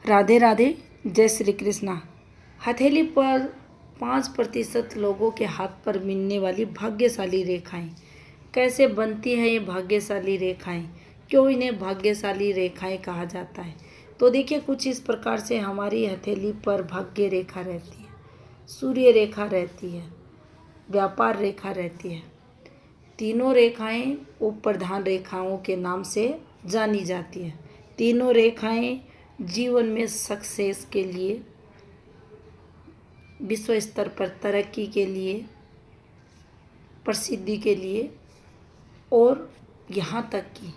राधे राधे, जय श्री कृष्णा। हथेली पर 5% लोगों के हाथ पर मिलने वाली भाग्यशाली रेखाएं। कैसे बनती है ये भाग्यशाली रेखाएं? क्यों इन्हें भाग्यशाली रेखाएं कहा जाता है? तो देखिए, कुछ इस प्रकार से हमारी हथेली पर भाग्य रेखा रहती है, सूर्य रेखा रहती है, व्यापार रेखा रहती है। तीनों रेखाएं उप प्रधान रेखाओं के नाम से जानी जाती है। तीनों रेखाएं जीवन में सक्सेस के लिए, विश्व स्तर पर तरक्की के लिए, प्रसिद्धि के लिए, और यहाँ तक कि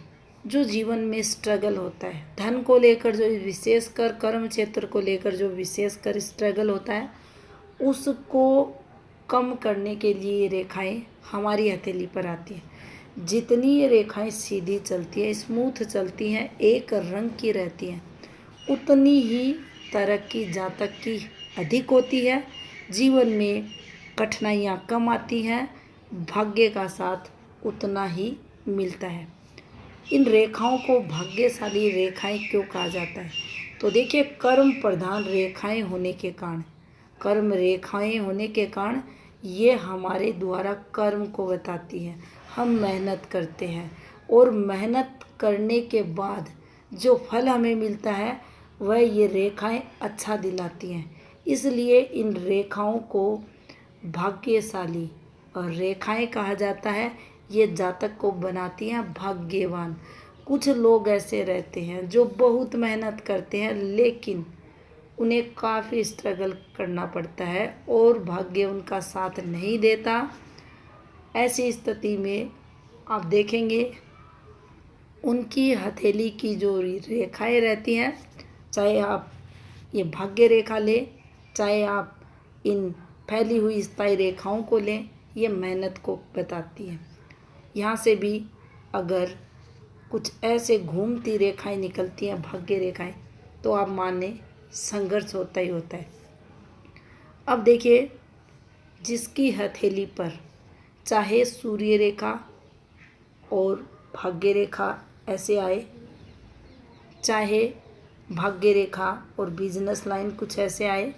जो जीवन में स्ट्रगल होता है, धन को लेकर जो विशेषकर कर्म क्षेत्र को लेकर जो विशेषकर स्ट्रगल होता है, उसको कम करने के लिए ये रेखाएं हमारी हथेली पर आती हैं। जितनी ये रेखाएं सीधी चलती है, स्मूथ चलती हैं, एक रंग की रहती हैं, उतनी ही तरक्की जातक की अधिक होती है। जीवन में कठिनाइयाँ कम आती हैं, भाग्य का साथ उतना ही मिलता है। इन रेखाओं को भाग्यशाली रेखाएं क्यों कहा जाता है? तो देखिए, कर्म प्रधान रेखाएं होने के कारण, कर्म रेखाएं होने के कारण ये हमारे द्वारा कर्म को बताती हैं। हम मेहनत करते हैं और मेहनत करने के बाद जो फल हमें मिलता है वह ये रेखाएं अच्छा दिलाती हैं। इसलिए इन रेखाओं को भाग्यशाली और रेखाएं कहा जाता है। ये जातक को बनाती हैं भाग्यवान। कुछ लोग ऐसे रहते हैं जो बहुत मेहनत करते हैं, लेकिन उन्हें काफ़ी स्ट्रगल करना पड़ता है और भाग्य उनका साथ नहीं देता। ऐसी स्थिति में आप देखेंगे उनकी हथेली की जो रेखाएं रहती हैं, चाहे आप ये भाग्य रेखा लें, चाहे आप इन फैली हुई स्थायी रेखाओं को लें, ये मेहनत को बताती हैं। यहाँ से भी अगर कुछ ऐसे घूमती रेखाएं निकलती हैं, भाग्य रेखाएं, तो आप माने संघर्ष होता ही होता है। अब देखिए, जिसकी हथेली पर चाहे सूर्य रेखा और भाग्य रेखा ऐसे आए, चाहे भाग्य रेखा और बिजनेस लाइन कुछ ऐसे आए,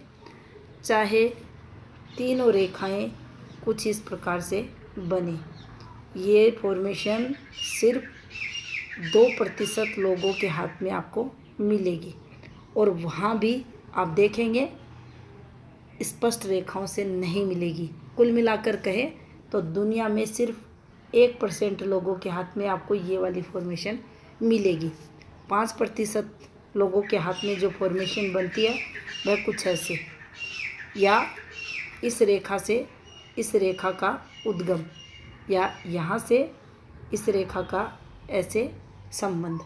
चाहे तीनों रेखाएं कुछ इस प्रकार से बने, ये फॉर्मेशन सिर्फ 2% लोगों के हाथ में आपको मिलेगी। और वहाँ भी आप देखेंगे स्पष्ट रेखाओं से नहीं मिलेगी। कुल मिलाकर कहे तो दुनिया में सिर्फ 1% लोगों के हाथ में आपको ये वाली फॉर्मेशन मिलेगी। 5% लोगों के हाथ में जो फॉर्मेशन बनती है वह कुछ ऐसे, या इस रेखा से इस रेखा का उद्गम, या यहाँ से इस रेखा का ऐसे संबंध।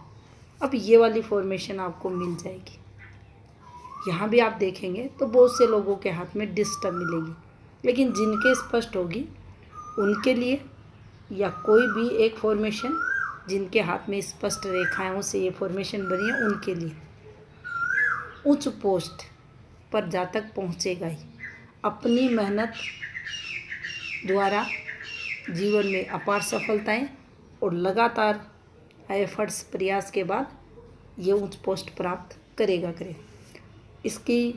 अब ये वाली फॉर्मेशन आपको मिल जाएगी। यहाँ भी आप देखेंगे तो बहुत से लोगों के हाथ में डिस्टर्ब मिलेगी, लेकिन जिनके स्पष्ट होगी उनके लिए, या कोई भी एक फॉर्मेशन जिनके हाथ में स्पष्ट रेखाओं से ये फॉर्मेशन बनी है, उनके लिए उच्च पोस्ट पर जातक पहुँचेगा ही। अपनी मेहनत द्वारा जीवन में अपार सफलताएं और लगातार एफर्ट्स, प्रयास के बाद ये उच्च पोस्ट प्राप्त करेगा। इसकी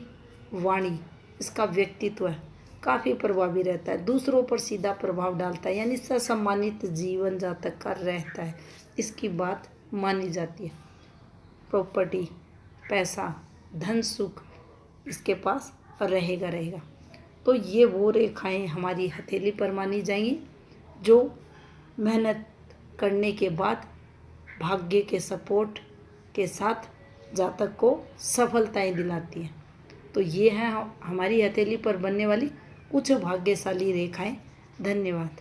वाणी, इसका व्यक्तित्व काफ़ी प्रभावी रहता है, दूसरों पर सीधा प्रभाव डालता है, यानी सम्मानित जीवन जातक का रहता है। इसकी बात मानी जाती है। प्रॉपर्टी, पैसा, धन, सुख इसके पास रहेगा। तो ये वो रेखाएं हमारी हथेली पर मानी जाएंगी जो मेहनत करने के बाद भाग्य के सपोर्ट के साथ जातक को सफलताएं दिलाती हैं। तो ये हैं हमारी हथेली पर बनने वाली कुछ भाग्यशाली रेखाएं। धन्यवाद।